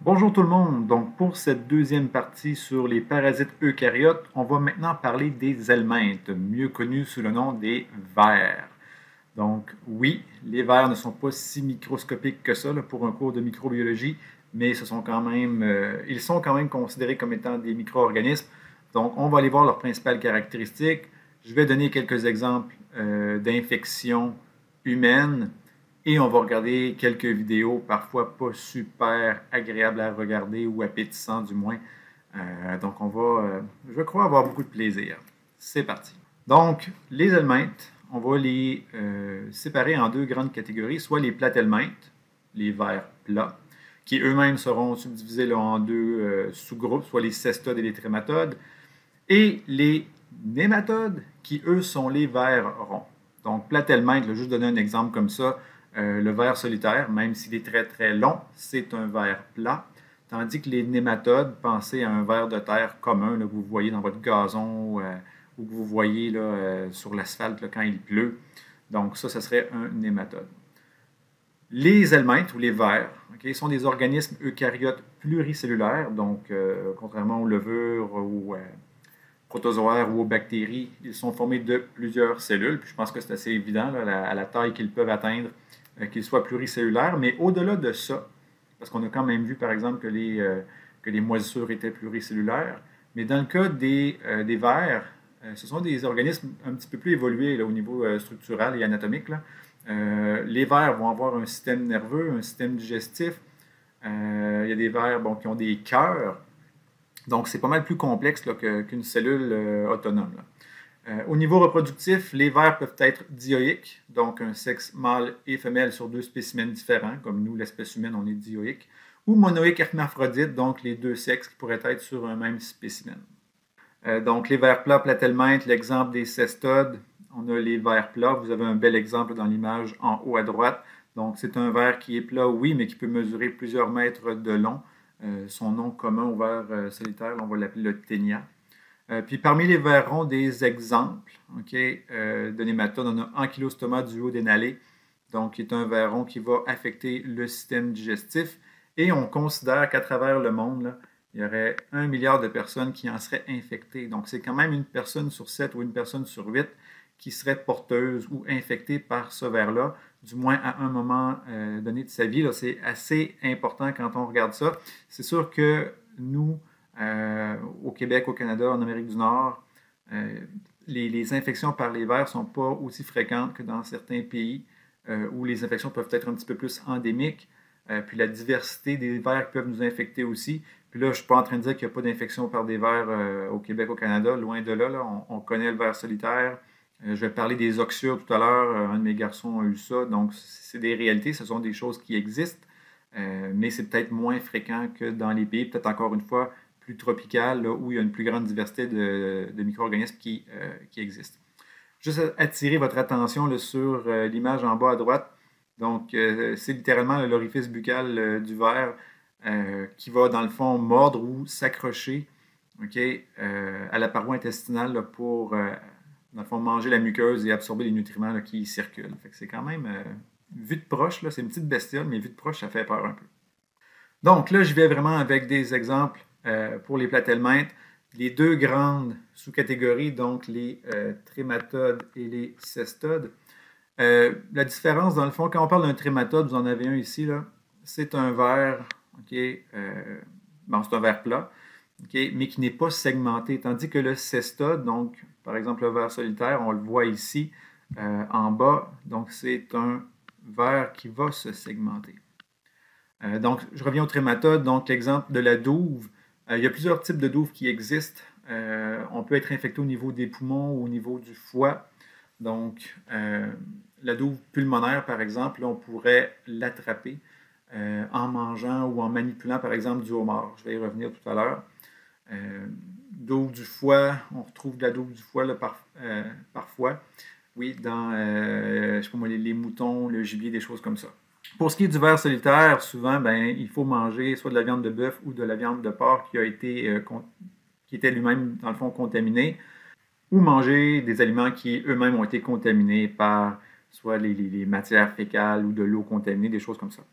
Bonjour tout le monde. Donc pour cette deuxième partie sur les parasites eucaryotes, on va maintenant parler des helminthes, mieux connus sous le nom des vers. Donc oui, les vers ne sont pas si microscopiques que ça là, pour un cours de microbiologie, mais ils sont quand même considérés comme étant des micro-organismes. Donc on va aller voir leurs principales caractéristiques. Je vais donner quelques exemples d'infections humaines et on va regarder quelques vidéos, parfois pas super agréables à regarder ou appétissantes du moins. Je crois, avoir beaucoup de plaisir. C'est parti. Donc, les helminthes, on va les séparer en deux grandes catégories, soit les platelminthes, les vers plats, qui eux-mêmes seront subdivisés là, en deux sous-groupes, soit les cestodes et les trématodes, et les nématodes, qui eux sont les vers ronds. Donc, platelminthe, je vais juste donner un exemple comme ça, le ver solitaire, même s'il est très très long, c'est un ver plat. Tandis que les nématodes, pensez à un ver de terre commun là, que vous voyez dans votre gazon ou que vous voyez là, sur l'asphalte quand il pleut. Donc ça serait un nématode. Les helminthes ou les vers sont des organismes eucaryotes pluricellulaires, donc contrairement aux levures ou protozoaires ou aux bactéries, ils sont formés de plusieurs cellules. Puis je pense que c'est assez évident là, à la taille qu'ils peuvent atteindre qu'ils soient pluricellulaires. Mais au-delà de ça, parce qu'on a quand même vu par exemple que les moisissures étaient pluricellulaires, mais dans le cas des vers, ce sont des organismes un petit peu plus évolués là, au niveau structural et anatomique. Là. Les vers vont avoir un système nerveux, un système digestif. Il y a des vers qui ont des cœurs. Donc, c'est pas mal plus complexe qu'une cellule autonome. Au niveau reproductif, les vers peuvent être dioïques, donc un sexe mâle et femelle sur deux spécimens différents, comme nous, l'espèce humaine, on est dioïque, ou monoïques hermaphrodites, donc les deux sexes qui pourraient être sur un même spécimen. Donc, les vers plats, platelminthes, l'exemple des cestodes, on a les vers plats. Vous avez un bel exemple dans l'image en haut à droite. Donc, c'est un ver qui est plat, oui, mais qui peut mesurer plusieurs mètres de long. Son nom commun au ver solitaire, on va l'appeler le ténia. Puis parmi les vers ronds, des exemples de nématodes, on a Ankylostoma duodénale, donc qui est un ver rond qui va affecter le système digestif. Et on considère qu'à travers le monde, là, il y aurait 1 milliard de personnes qui en seraient infectées. Donc c'est quand même une personne sur 7 ou une personne sur 8 qui serait porteuse ou infectée par ce ver-là, du moins à un moment donné de sa vie. C'est assez important quand on regarde ça. C'est sûr que nous, au Québec, au Canada, en Amérique du Nord, les infections par les vers ne sont pas aussi fréquentes que dans certains pays où les infections peuvent être un petit peu plus endémiques. Puis la diversité des vers peuvent nous infecter aussi. Puis là, je ne suis pas en train de dire qu'il n'y a pas d'infection par des vers au Québec, au Canada. Loin de là, on connaît le ver solitaire. Je vais parler des oxyures tout à l'heure. Un de mes garçons a eu ça. Donc, c'est des réalités. Ce sont des choses qui existent. Mais c'est peut-être moins fréquent que dans les pays, peut-être encore une fois, plus tropicales, là, où il y a une plus grande diversité de micro-organismes qui existent. Juste attirer votre attention là, sur l'image en bas à droite. Donc, c'est littéralement l'orifice buccal du ver qui va, dans le fond, mordre ou s'accrocher à la paroi intestinale là, pour, dans le fond, manger la muqueuse et absorber les nutriments là, qui y circulent. C'est quand même, vu de proche, c'est une petite bestiole, mais vu de proche, ça fait peur un peu. Donc là, je vais vraiment avec des exemples pour les platelminthes. Les deux grandes sous-catégories, donc les trématodes et les cestodes. La différence, dans le fond, quand on parle d'un trématode, vous en avez un ici, là, c'est un ver, c'est un ver plat, mais qui n'est pas segmenté. Tandis que le cestode, donc par exemple le ver solitaire, on le voit ici en bas, donc c'est un ver qui va se segmenter. Donc, je reviens au trématode. Donc, l'exemple de la douve. Il y a plusieurs types de douves qui existent. On peut être infecté au niveau des poumons ou au niveau du foie. Donc, la douve pulmonaire, par exemple, on pourrait l'attraper en mangeant ou en manipulant, par exemple, du homard. Je vais y revenir tout à l'heure. Douve du foie, on retrouve de la douve du foie là, parfois. Oui, dans je sais pas moi, les moutons, le gibier, des choses comme ça. Pour ce qui est du ver solitaire, souvent, il faut manger soit de la viande de bœuf ou de la viande de porc qui était lui-même, dans le fond, contaminé, ou manger des aliments qui eux-mêmes ont été contaminés par soit les matières fécales ou de l'eau contaminée, des choses comme ça.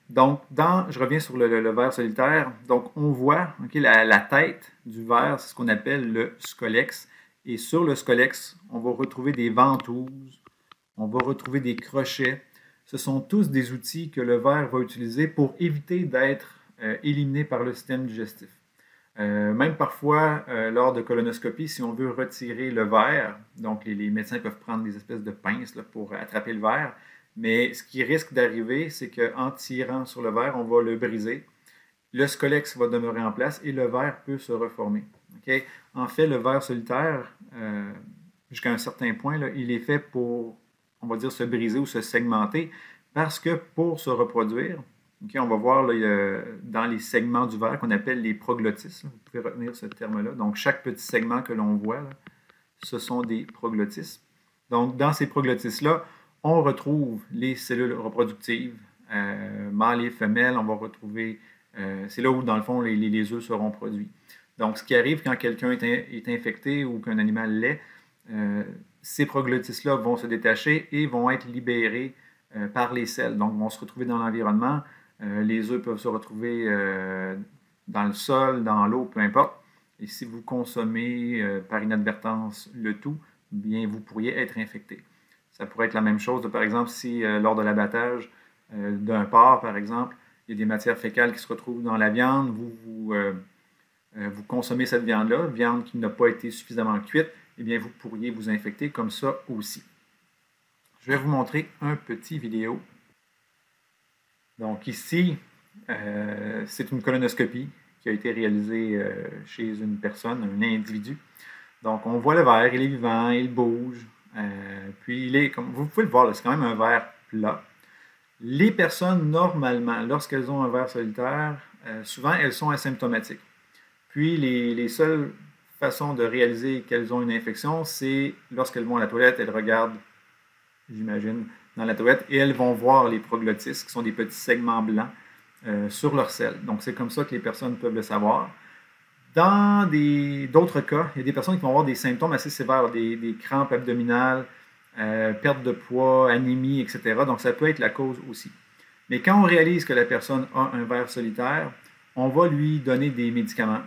Donc, je reviens sur le ver solitaire. Donc, on voit la tête du ver, c'est ce qu'on appelle le scolex. Et sur le scolex, on va retrouver des ventouses, on va retrouver des crochets. Ce sont tous des outils que le ver va utiliser pour éviter d'être éliminé par le système digestif. Même parfois, lors de colonoscopie, si on veut retirer le ver, donc les médecins peuvent prendre des espèces de pinces là, pour attraper le ver, mais ce qui risque d'arriver, c'est qu'en tirant sur le ver, on va le briser. Le scolex va demeurer en place et le ver peut se reformer. Okay? En fait, le ver solitaire, jusqu'à un certain point, là, il est fait pour, on va dire, se briser ou se segmenter parce que pour se reproduire, okay, on va voir là, dans les segments du ver qu'on appelle les proglottis, vous pouvez retenir ce terme-là. Donc, chaque petit segment que l'on voit, là, ce sont des proglottis. Donc, dans ces proglottis-là, on retrouve les cellules reproductives, mâles et femelles, on va retrouver, c'est là où, dans le fond, les œufs seront produits. Donc, ce qui arrive quand quelqu'un est infecté ou qu'un animal l'est, ces proglottis-là vont se détacher et vont être libérés par les selles. Donc, vont se retrouver dans l'environnement. Les œufs peuvent se retrouver dans le sol, dans l'eau, peu importe. Et si vous consommez par inadvertance le tout, bien, vous pourriez être infecté. Ça pourrait être la même chose, par exemple, si lors de l'abattage d'un porc, par exemple, il y a des matières fécales qui se retrouvent dans la viande, vous consommez cette viande-là, viande qui n'a pas été suffisamment cuite, eh bien, vous pourriez vous infecter comme ça aussi. Je vais vous montrer un petit vidéo. Donc ici, c'est une colonoscopie qui a été réalisée chez une personne, un individu. Donc on voit le ver, il est vivant, il bouge, puis il est, comme vous pouvez le voir, c'est quand même un ver plat. Les personnes, normalement, lorsqu'elles ont un ver solitaire, souvent elles sont asymptomatiques. Puis les seules façons de réaliser qu'elles ont une infection, c'est lorsqu'elles vont à la toilette, elles regardent, j'imagine, dans la toilette, et elles vont voir les proglottis, qui sont des petits segments blancs, sur leur selle. Donc, c'est comme ça que les personnes peuvent le savoir. Dans d'autres cas, il y a des personnes qui vont avoir des symptômes assez sévères, des crampes abdominales, perte de poids, anémie, etc. Donc, ça peut être la cause aussi. Mais quand on réalise que la personne a un ver solitaire, on va lui donner des médicaments.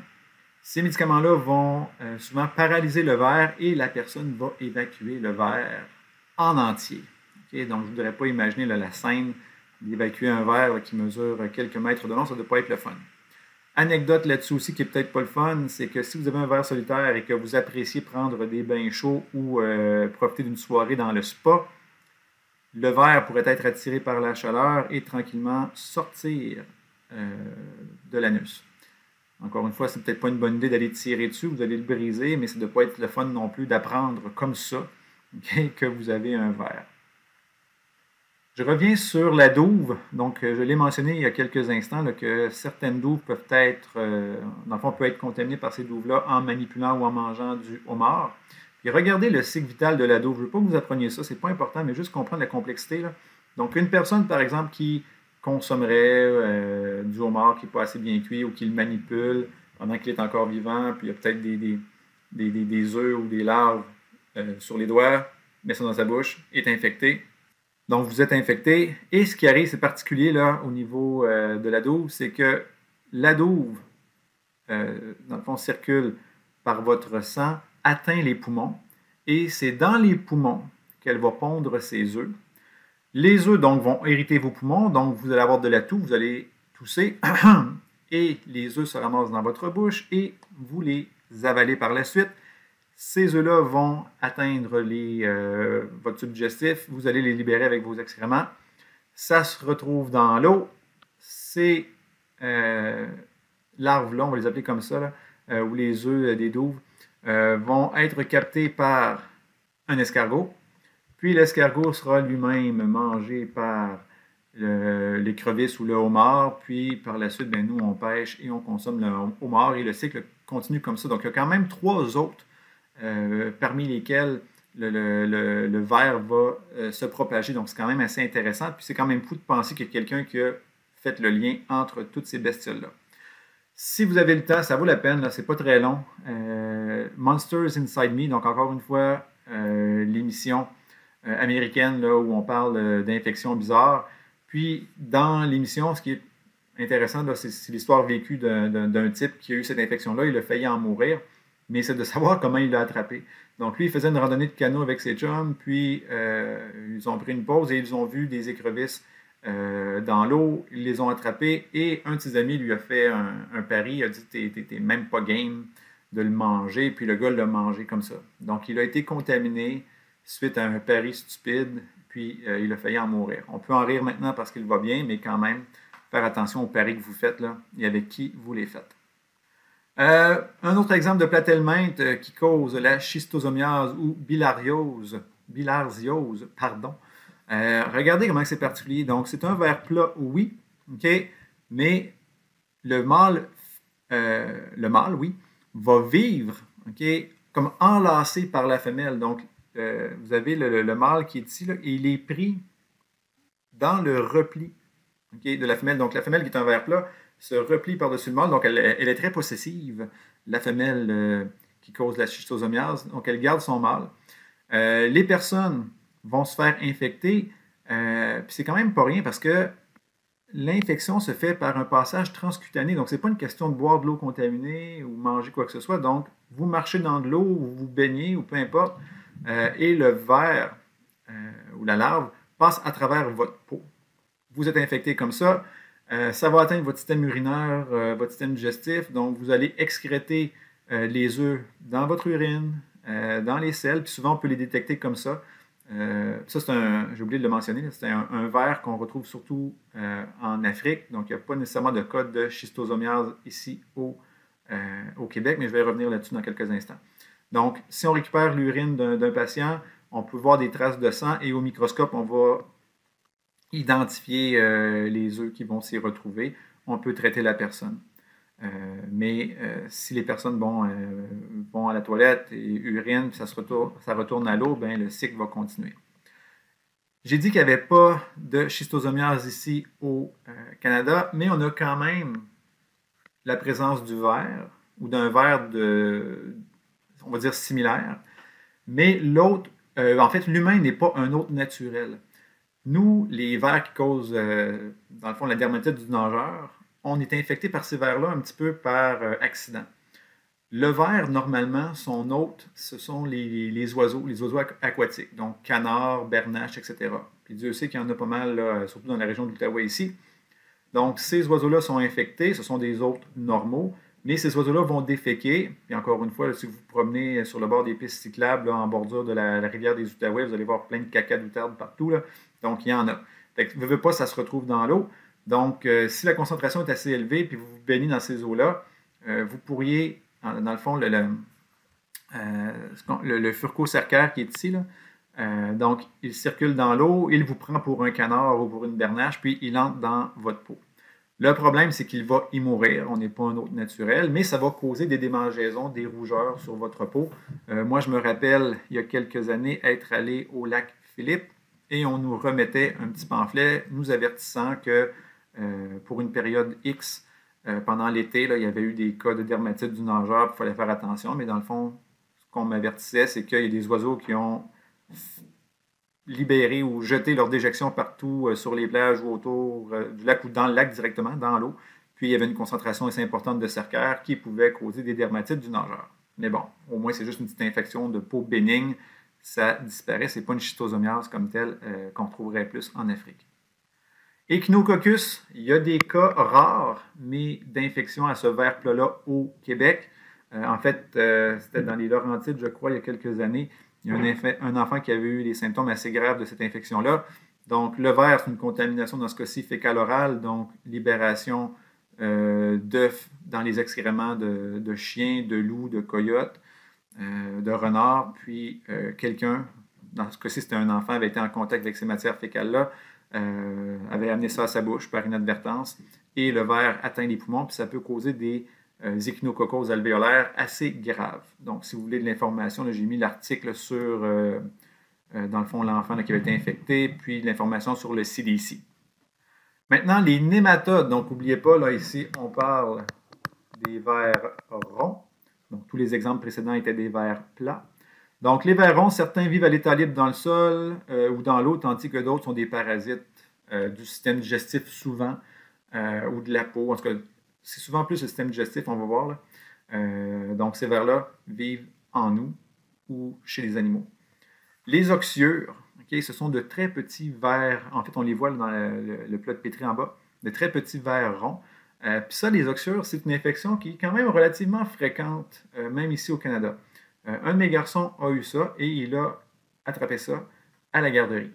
Ces médicaments-là vont souvent paralyser le ver et la personne va évacuer le ver en entier. Okay? Donc, je ne voudrais pas imaginer là, la scène d'évacuer un ver là, qui mesure quelques mètres de long, ça ne doit pas être le fun. Anecdote là-dessus aussi qui n'est peut-être pas le fun, c'est que si vous avez un ver solitaire et que vous appréciez prendre des bains chauds ou profiter d'une soirée dans le spa, le ver pourrait être attiré par la chaleur et tranquillement sortir de l'anus. Encore une fois, c'est peut-être pas une bonne idée d'aller tirer dessus, vous allez le briser, mais ça ne doit pas être le fun non plus d'apprendre comme ça okay, que vous avez un ver. Je reviens sur la douve. Donc, je l'ai mentionné il y a quelques instants là, que certaines douves peuvent être, dans le fond, peuvent être contaminées par ces douves-là en manipulant ou en mangeant du homard. Puis regardez le cycle vital de la douve. Je ne veux pas que vous appreniez ça, c'est pas important, mais juste comprendre la complexité. Là. Donc, une personne, par exemple, qui consommerait du homard qui n'est pas assez bien cuit ou qui le manipule pendant qu'il est encore vivant, puis il y a peut-être des œufs ou des larves sur les doigts, met ça dans sa bouche, est infecté. Donc, vous êtes infecté. Et ce qui arrive, c'est particulier là, au niveau de la douve, c'est que la douve, dans le fond, circule par votre sang, atteint les poumons, et c'est dans les poumons qu'elle va pondre ses œufs. Les œufs, donc, vont irriter vos poumons, donc vous allez avoir de la toux, vous allez tousser, et les œufs se ramassent dans votre bouche, et vous les avalez par la suite. Ces œufs-là vont atteindre votre tube digestif, vous allez les libérer avec vos excréments. Ça se retrouve dans l'eau. Ces larves-là, on va les appeler comme ça, là, ou les œufs des douves, vont être captés par un escargot. Puis l'escargot sera lui-même mangé par l'écrevisse ou le homard. Puis par la suite, bien, nous, on pêche et on consomme le homard. Et le cycle continue comme ça. Donc, il y a quand même 3 autres parmi lesquels le ver va se propager. Donc, c'est quand même assez intéressant. Puis c'est quand même fou de penser qu'il y a quelqu'un qui a fait le lien entre toutes ces bestioles-là. Si vous avez le temps, ça vaut la peine. C'est pas très long. Monsters Inside Me. Donc, encore une fois, l'émission américaine là, où on parle d'infections bizarres. Puis, dans l'émission, ce qui est intéressant, c'est l'histoire vécue d'un type qui a eu cette infection-là. Il a failli en mourir, mais c'est de savoir comment il l'a attrapé. Donc, lui, il faisait une randonnée de canot avec ses chums, puis ils ont pris une pause et ils ont vu des écrevisses dans l'eau. Ils les ont attrapés et un de ses amis lui a fait un pari. Il a dit t'es même pas game de le manger, puis le gars l'a mangé comme ça. Donc, il a été contaminé suite à un pari stupide, puis il a failli en mourir. On peut en rire maintenant parce qu'il va bien, mais quand même, faire attention aux paris que vous faites là, et avec qui vous les faites. Un autre exemple de platelminthe qui cause la schistosomiase ou bilharziose, pardon. Regardez comment c'est particulier. Donc, c'est un ver plat, oui, ok, mais le mâle, oui, va vivre, ok, comme enlacé par la femelle. Donc, vous avez le mâle qui est ici, là, et il est pris dans le repli, okay, de la femelle. Donc, la femelle qui est un ver plat se replie par-dessus le mâle. Donc, elle est très possessive, la femelle qui cause la schistosomiase. Donc, elle garde son mâle. Les personnes vont se faire infecter. Puis c'est quand même pas rien parce que l'infection se fait par un passage transcutané. Donc, ce n'est pas une question de boire de l'eau contaminée ou manger quoi que ce soit. Donc, vous marchez dans de l'eau ou vous baignez ou peu importe, et le ver ou la larve passe à travers votre peau. Vous êtes infecté comme ça. Ça va atteindre votre système urinaire, votre système digestif. Donc, vous allez excréter les œufs dans votre urine, dans les selles. Puis souvent, on peut les détecter comme ça. Ça, j'ai oublié de le mentionner, c'est un ver qu'on retrouve surtout en Afrique. Donc, il n'y a pas nécessairement de cas de schistosomiase ici au Québec, mais je vais revenir là-dessus dans quelques instants. Donc, si on récupère l'urine d'un patient, on peut voir des traces de sang et au microscope, on va identifier les œufs qui vont s'y retrouver. On peut traiter la personne. Mais si les personnes vont à la toilette et urinent, puis ça retourne à l'eau, ben, le cycle va continuer. J'ai dit qu'il n'y avait pas de schistosomiase ici au Canada, mais on a quand même la présence du ver ou d'un ver on va dire similaire. Mais l'autre, en fait, l'humain n'est pas un hôte naturel. Nous, les vers qui causent, dans le fond, la dermatite du nageur, on est infecté par ces vers-là un petit peu par accident. Le ver, normalement, son hôte, ce sont les oiseaux aquatiques, donc canards, bernaches, etc. Puis Dieu sait qu'il y en a pas mal, là, surtout dans la région de l'Outaouais ici. Donc, ces oiseaux-là sont infectés, ce sont des hôtes normaux, mais ces oiseaux-là vont déféquer. Puis encore une fois, là, si vous vous promenez sur le bord des pistes cyclables, là, en bordure de la rivière des Outaouais, vous allez voir plein de caca d'outarde partout, là. Donc, il y en a. Fait que, veut pas, ça se retrouve dans l'eau. Donc, si la concentration est assez élevée, puis vous vous baignez dans ces eaux-là, vous pourriez, dans le fond, le furco-cercaire qui est ici, là, donc, il circule dans l'eau, il vous prend pour un canard ou pour une bernache, puis il entre dans votre peau. Le problème, c'est qu'il va y mourir. On n'est pas un hôte naturel, mais ça va causer des démangeaisons, des rougeurs sur votre peau. Moi, je me rappelle, il y a quelques années, être allé au lac Philippe et on nous remettait un petit pamphlet nous avertissant que pour une période X, pendant l'été, il y avait eu des cas de dermatite du nageur, il fallait faire attention, mais dans le fond, ce qu'on m'avertissait, c'est qu'il y a des oiseaux qui ont libéré ou jeté leur déjection partout sur les plages ou autour du lac ou dans le lac directement, dans l'eau. Puis il y avait une concentration assez importante de cercaire qui pouvait causer des dermatites du nageur. Mais bon, au moins c'est juste une petite infection de peau bénigne, ça disparaît, c'est pas une schistosomiase comme telle qu'on trouverait plus en Afrique. Echinococcus, il y a des cas rares, mais d'infection à ce ver plat-là au Québec. En fait, c'était dans les Laurentides, je crois, il y a quelques années. Il y a un enfant qui avait eu des symptômes assez graves de cette infection-là. Donc, le ver, c'est une contamination dans ce cas-ci fécal-oral, donc libération d'œufs dans les excréments de chiens, de loups, de coyotes, de renards. Puis, quelqu'un, dans ce cas-ci, c'était un enfant, avait été en contact avec ces matières fécales-là, avait amené ça à sa bouche par inadvertance, et le ver atteint les poumons, puis ça peut causer des échinococoses alvéolaires assez graves. Donc, si vous voulez de l'information, j'ai mis l'article sur, dans le fond, l'enfant qui avait été infecté, puis l'information sur le CDC. Maintenant, les nématodes. Donc, n'oubliez pas, là, ici, on parle des vers ronds. Donc, tous les exemples précédents étaient des vers plats. Donc, les vers ronds, certains vivent à l'état libre dans le sol ou dans l'eau, tandis que d'autres sont des parasites du système digestif souvent, ou de la peau. En tout cas, c'est souvent plus le système digestif, on va voir, là. Donc, ces vers-là vivent en nous ou chez les animaux. Les oxyures, okay, ce sont de très petits vers. En fait, on les voit dans le plat de pétri en bas, de très petits vers ronds. Puis ça, les oxyures, c'est une infection qui est quand même relativement fréquente, même ici au Canada. Un de mes garçons a eu ça et il a attrapé ça à la garderie.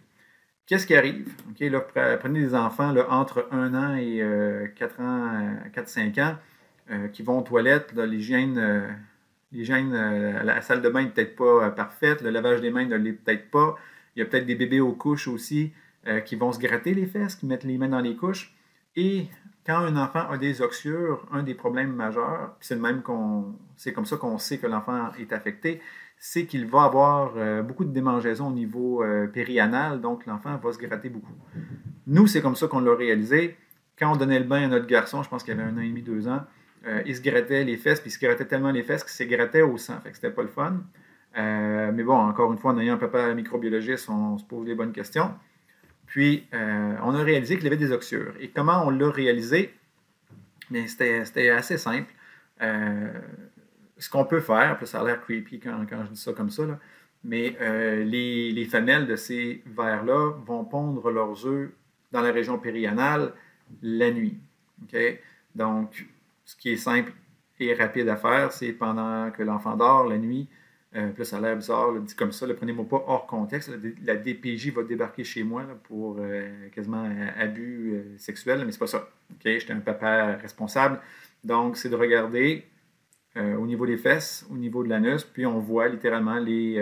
Qu'est-ce qui arrive? Okay, là, prenez des enfants là, entre 1 an et 4 ans, 4-5 ans qui vont aux toilettes. L'hygiène à la salle de bain n'est peut-être pas parfaite. Le lavage des mains ne l'est peut-être pas. Il y a peut-être des bébés aux couches aussi qui vont se gratter les fesses, qui mettent les mains dans les couches. Et quand un enfant a des oxyures, un des problèmes majeurs, c'est comme ça qu'on sait que l'enfant est affecté, c'est qu'il va avoir beaucoup de démangeaisons au niveau périanal, donc l'enfant va se gratter beaucoup. Nous, c'est comme ça qu'on l'a réalisé. Quand on donnait le bain à notre garçon, je pense qu'il avait 1 an et demi, 2 ans, il se grattait les fesses, puis il se grattait tellement les fesses qu'il se grattait au sang. Fait que c'était pas le fun. Mais bon, encore une fois, en ayant un papa microbiologiste, on se pose les bonnes questions. Puis, on a réalisé qu'il avait des oxyures. Et comment on l'a réalisé? Bien, c'était assez simple. Ce qu'on peut faire, puis ça a l'air creepy quand je dis ça comme ça, là, mais les femelles de ces vers-là vont pondre leurs œufs dans la région périanale la nuit. Okay? Donc, ce qui est simple et rapide à faire, c'est pendant que l'enfant dort la nuit, puis là, ça a l'air bizarre, là, dit comme ça, prenez-moi pas hors contexte. La DPJ va débarquer chez moi là, pour quasiment abus sexuel, mais c'est pas ça. Okay? J'étais un papa responsable. Donc, c'est de regarder au niveau des fesses, au niveau de l'anus, puis on voit littéralement les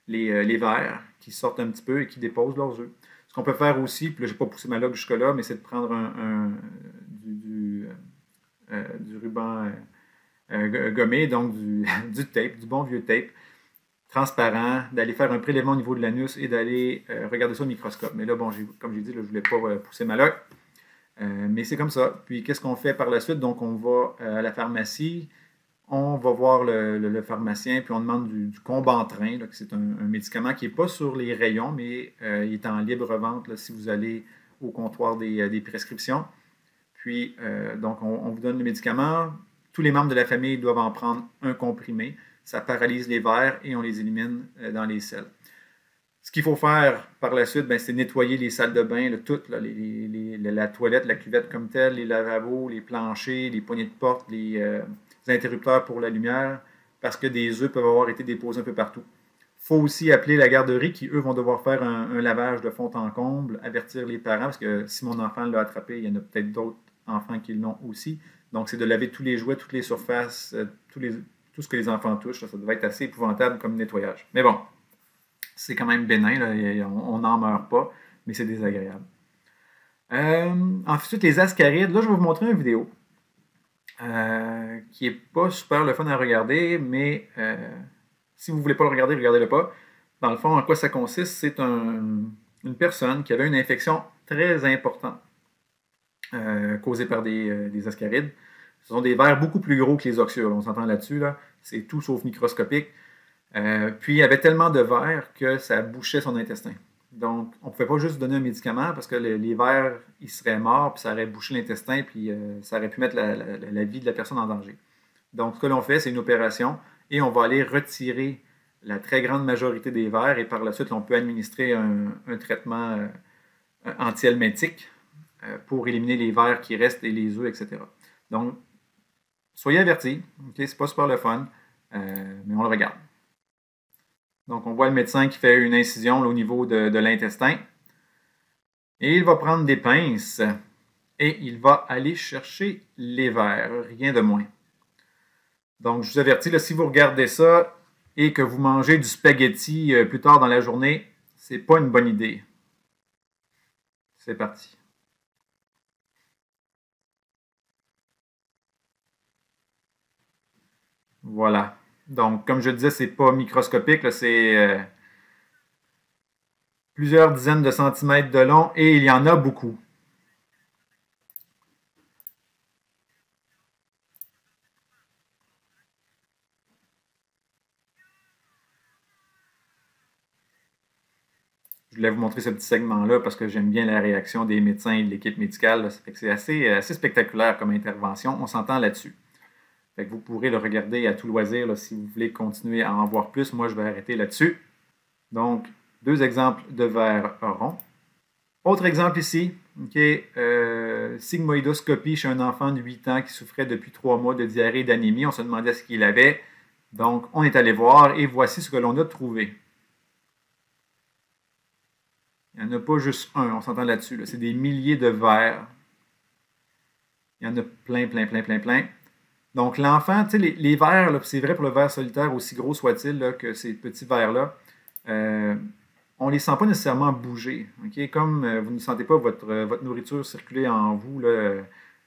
vers qui sortent un petit peu et qui déposent leurs œufs. Ce qu'on peut faire aussi, puis là, je n'ai pas poussé ma logue jusque-là, mais c'est de prendre du ruban gommé, donc du tape, du bon vieux tape, transparent, d'aller faire un prélèvement au niveau de l'anus et d'aller regarder ça au microscope. Mais là, bon, comme j'ai dit, là, je ne voulais pas pousser ma logue. Mais c'est comme ça. Puis, qu'est-ce qu'on fait par la suite? Donc, on va à la pharmacie, on va voir le pharmacien, puis on demande du Combantrin, là, que c'est un médicament qui n'est pas sur les rayons, mais il est en libre vente là, si vous allez au comptoir des prescriptions. Puis, donc, on vous donne le médicament. Tous les membres de la famille doivent en prendre un comprimé. Ça paralyse les vers et on les élimine dans les selles. Ce qu'il faut faire par la suite, c'est nettoyer les salles de bain, toutes, là, la toilette, la cuvette comme telle, les lavabos, les planchers, les poignées de porte, les interrupteurs pour la lumière, parce que des œufs peuvent avoir été déposés un peu partout. Il faut aussi appeler la garderie qui, eux, vont devoir faire un lavage de fond en comble, avertir les parents, parce que si mon enfant l'a attrapé, il y en a peut-être d'autres enfants qui l'ont aussi. Donc, c'est de laver tous les jouets, toutes les surfaces, tout ce que les enfants touchent. Là, ça devait être assez épouvantable comme nettoyage. Mais bon, c'est quand même bénin, là, on n'en meurt pas, mais c'est désagréable. Ensuite, les ascarides. Là, je vais vous montrer une vidéo qui n'est pas super le fun à regarder, mais si vous ne voulez pas le regarder, regardez-le pas. Dans le fond, en quoi ça consiste? C'est une personne qui avait une infection très importante causée par des ascarides. Ce sont des vers beaucoup plus gros que les oxyures. On s'entend là-dessus. Là. C'est tout sauf microscopique. Puis, il y avait tellement de vers que ça bouchait son intestin. Donc, on ne pouvait pas juste donner un médicament parce que les vers, ils seraient morts, puis ça aurait bouché l'intestin, puis ça aurait pu mettre la vie de la personne en danger. Donc, ce que l'on fait, c'est une opération et on va aller retirer la très grande majorité des vers et par la suite, on peut administrer un traitement antihelmintique pour éliminer les vers qui restent et les œufs, etc. Donc, soyez avertis, okay, c'est pas super le fun, mais on le regarde. Donc, on voit le médecin qui fait une incision là, au niveau de l'intestin. Et il va prendre des pinces et il va aller chercher les vers, rien de moins. Donc, je vous avertis, là, si vous regardez ça et que vous mangez du spaghetti plus tard dans la journée, c'est pas une bonne idée. C'est parti. Voilà. Donc, comme je disais, c'est pas microscopique, c'est plusieurs dizaines de centimètres de long et il y en a beaucoup. Je voulais vous montrer ce petit segment-là parce que j'aime bien la réaction des médecins et de l'équipe médicale. Ça fait que c'est assez spectaculaire comme intervention. On s'entend là-dessus. Fait que vous pourrez le regarder à tout loisir là, si vous voulez continuer à en voir plus. Moi, je vais arrêter là-dessus. Donc, 2 exemples de vers ronds. Autre exemple ici, okay, sigmoïdoscopie chez un enfant de 8 ans qui souffrait depuis 3 mois de diarrhée et d'anémie. On se demandait ce qu'il avait. Donc, on est allé voir et voici ce que l'on a trouvé. Il n'y en a pas juste un, on s'entend là-dessus. Là. C'est des milliers de vers. Il y en a plein, plein, plein, plein, plein. Donc, l'enfant, tu sais, les vers, c'est vrai pour le ver solitaire, aussi gros soit-il que ces petits vers-là, on ne les sent pas nécessairement bouger. Okay? Comme vous ne sentez pas votre nourriture circuler en vous, là,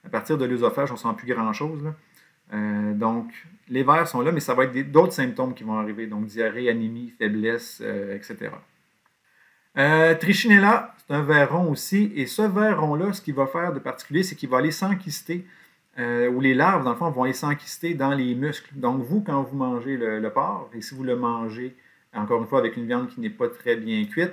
à partir de l'œsophage, on ne sent plus grand-chose. Donc, les vers sont là, mais ça va être d'autres symptômes qui vont arriver. Donc, diarrhée, anémie, faiblesse, etc. Trichinella, c'est un ver rond aussi. Et ce ver rond-là, ce qu'il va faire de particulier, c'est qu'il va aller s'enquister, ou les larves, dans le fond, vont aller s'enquister dans les muscles. Donc, vous, quand vous mangez le porc, et si vous le mangez, encore une fois, avec une viande qui n'est pas très bien cuite,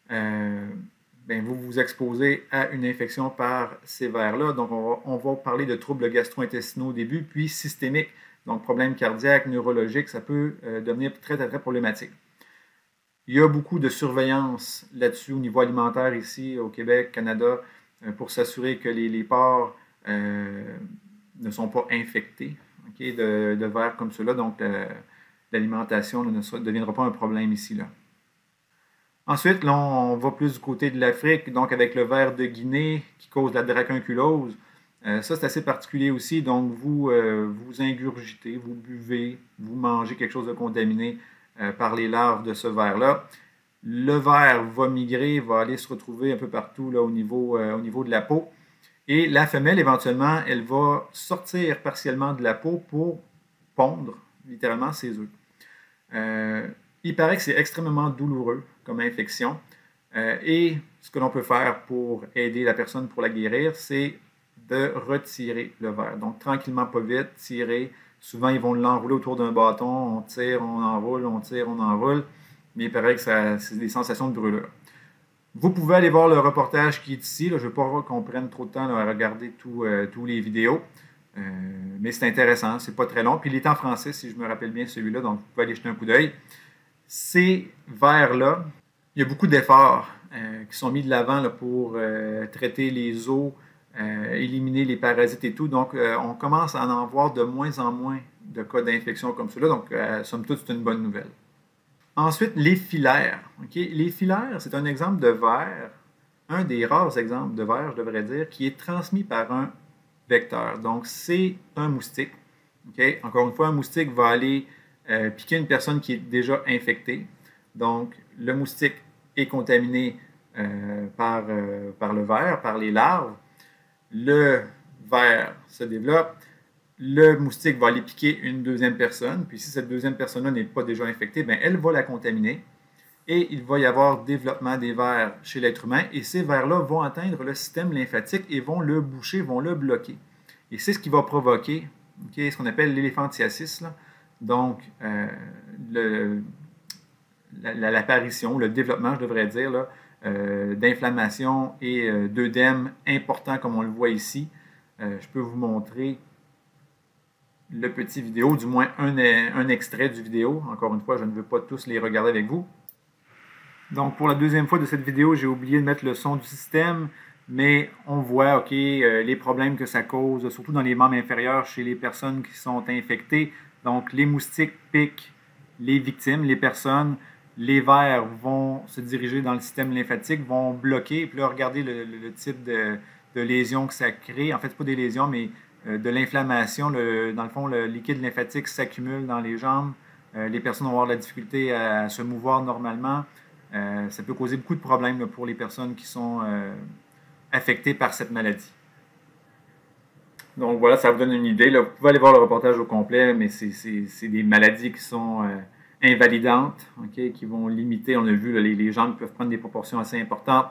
vous vous exposez à une infection par ces vers-là. Donc, on va parler de troubles gastro-intestinaux au début, puis systémiques. Donc, problèmes cardiaques, neurologiques, ça peut devenir très, très, très problématique. Il y a beaucoup de surveillance là-dessus au niveau alimentaire ici au Québec, Canada, pour s'assurer que les porcs ne sont pas infectés de vers comme cela. Donc, l'alimentation ne deviendra pas un problème ici. Là. Ensuite, là, on va plus du côté de l'Afrique, donc avec le ver de Guinée qui cause la dracunculose. Ça, c'est assez particulier aussi. Donc, vous ingurgitez, vous buvez, vous mangez quelque chose de contaminé par les larves de ce ver-là. Le ver va migrer, va aller se retrouver un peu partout là, au niveau de la peau. Et la femelle, éventuellement, elle va sortir partiellement de la peau pour pondre littéralement ses œufs. Il paraît que c'est extrêmement douloureux comme infection. Et ce que l'on peut faire pour aider la personne pour la guérir, c'est de retirer le ver. Donc, tranquillement, pas vite, tirer. Souvent, ils vont l'enrouler autour d'un bâton. On tire, on enroule, on tire, on enroule. Mais il paraît que c'est des sensations de brûlure. Vous pouvez aller voir le reportage qui est ici. Là. Je ne veux pas qu'on prenne trop de temps à regarder tous les vidéos. Mais c'est intéressant, c'est pas très long. Puis il est en français, si je me rappelle bien celui-là, donc vous pouvez aller jeter un coup d'œil. Ces vers-là, il y a beaucoup d'efforts qui sont mis de l'avant pour traiter les os, éliminer les parasites et tout. Donc, on commence à en voir de moins en moins de cas d'infection comme cela. Donc, somme toute, c'est une bonne nouvelle. Ensuite, les filaires. Okay? Les filaires, c'est un exemple de ver, un des rares exemples de ver, je devrais dire, qui est transmis par un vecteur. Donc, c'est un moustique. Okay? Encore une fois, un moustique va aller piquer une personne qui est déjà infectée. Donc, le moustique est contaminé par le ver, par les larves. Le ver se développe. Le moustique va aller piquer une deuxième personne. Puis, si cette deuxième personne-là n'est pas déjà infectée, bien, elle va la contaminer. Et il va y avoir développement des vers chez l'être humain. Et ces vers-là vont atteindre le système lymphatique et vont le boucher, vont le bloquer. Et c'est ce qui va provoquer ce qu'on appelle l'éléphantiasis. Là. Donc, l'apparition, le développement, je devrais dire, d'inflammation et d'œdème importants comme on le voit ici. Je peux vous montrer le petit vidéo, du moins un extrait du vidéo. Encore une fois, je ne veux pas tous les regarder avec vous. Donc, pour la deuxième fois de cette vidéo, j'ai oublié de mettre le son du système, mais on voit les problèmes que ça cause, surtout dans les membres inférieurs chez les personnes qui sont infectées. Donc, les moustiques piquent les victimes, les personnes. Les vers vont se diriger dans le système lymphatique, vont bloquer. Puis là, regardez le type de lésions que ça crée. En fait, pas des lésions, mais de l'inflammation. Dans le fond, le liquide lymphatique s'accumule dans les jambes. Les personnes vont avoir de la difficulté à se mouvoir normalement. Ça peut causer beaucoup de problèmes pour les personnes qui sont affectées par cette maladie. Donc voilà, ça vous donne une idée. Là. Vous pouvez aller voir le reportage au complet, mais c'est des maladies qui sont invalidantes, qui vont limiter, on a vu, là, les jambes peuvent prendre des proportions assez importantes.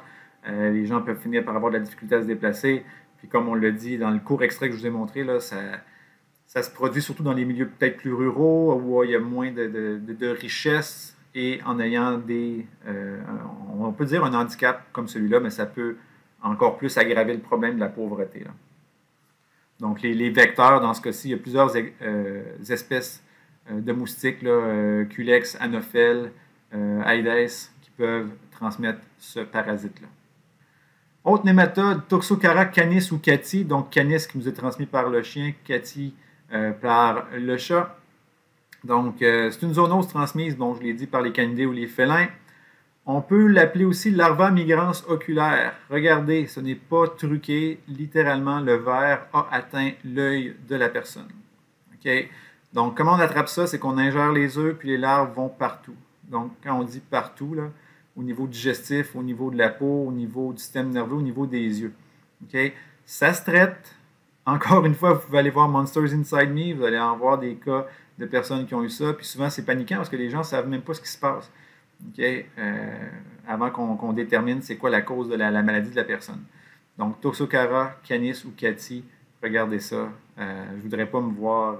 Les gens peuvent finir par avoir de la difficulté à se déplacer. Puis comme on l'a dit dans le court extrait que je vous ai montré, là, ça se produit surtout dans les milieux peut-être plus ruraux, où il y a moins de richesse et en ayant on peut dire un handicap comme celui-là, mais ça peut encore plus aggraver le problème de la pauvreté, là. Donc, les vecteurs, dans ce cas-ci, il y a plusieurs espèces de moustiques, là, Culex, Anopheles, Aedes, qui peuvent transmettre ce parasite-là. Autre nématode, Toxocara canis ou Cati, donc canis qui nous est transmis par le chien, Cati par le chat. Donc, c'est une zoonose transmise, donc je l'ai dit, par les canidés ou les félins. On peut l'appeler aussi larva migrans oculaire. Regardez, ce n'est pas truqué. Littéralement, le ver a atteint l'œil de la personne. Okay? Donc, comment on attrape ça? C'est qu'on ingère les œufs, puis les larves vont partout. Donc, quand on dit partout, là, au niveau digestif, au niveau de la peau, au niveau du système nerveux, au niveau des yeux. Okay? Ça se traite. Encore une fois, vous pouvez aller voir Monsters Inside Me. Vous allez en voir des cas de personnes qui ont eu ça. Puis souvent, c'est paniquant parce que les gens ne savent même pas ce qui se passe. Okay? Avant qu'on détermine c'est quoi la cause de la maladie de la personne. Donc, Toxocara, Canis ou Cati, regardez ça. Je ne voudrais pas me voir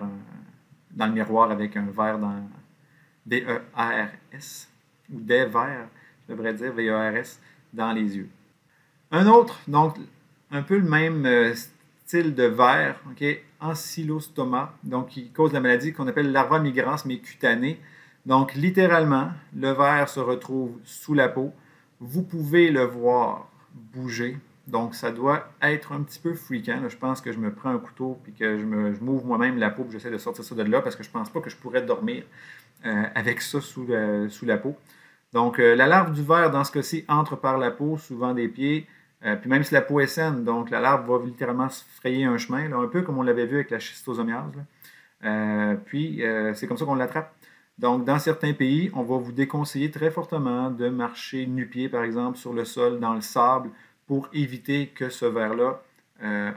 dans le miroir avec un verre dans V-E-R-S ou des verres, je devrais dire V-E-R-S, dans les yeux. Un autre, donc, un peu le même style de ver, okay? Ancylostoma, donc qui cause la maladie qu'on appelle larva migrans, mais cutanée. Donc, littéralement, le ver se retrouve sous la peau. Vous pouvez le voir bouger. Donc, ça doit être un petit peu fréquent. Là, je pense que je me prends un couteau et que je m'ouvre moi-même la peau et j'essaie de sortir ça de là parce que je ne pense pas que je pourrais dormir avec ça sous la peau. Donc, la larve du ver, dans ce cas-ci, entre par la peau, souvent des pieds. Puis même si la peau est saine, donc la larve va littéralement se frayer un chemin, là, un peu comme on l'avait vu avec la schistosomiase. Puis, c'est comme ça qu'on l'attrape. Donc, dans certains pays, on va vous déconseiller très fortement de marcher nu-pied, par exemple, sur le sol, dans le sable, pour éviter que ce ver-là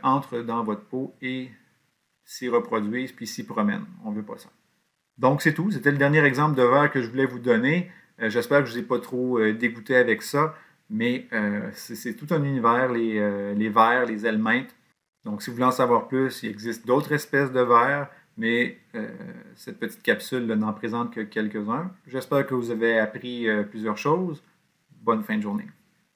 entre dans votre peau et s'y reproduise puis s'y promène. On ne veut pas ça. Donc, c'est tout. C'était le dernier exemple de ver que je voulais vous donner. J'espère que je ne vous ai pas trop dégoûté avec ça, mais c'est tout un univers, les vers, les helminthes. Donc, si vous voulez en savoir plus, il existe d'autres espèces de vers, mais cette petite capsule n'en présente que quelques-uns. J'espère que vous avez appris plusieurs choses. Bonne fin de journée.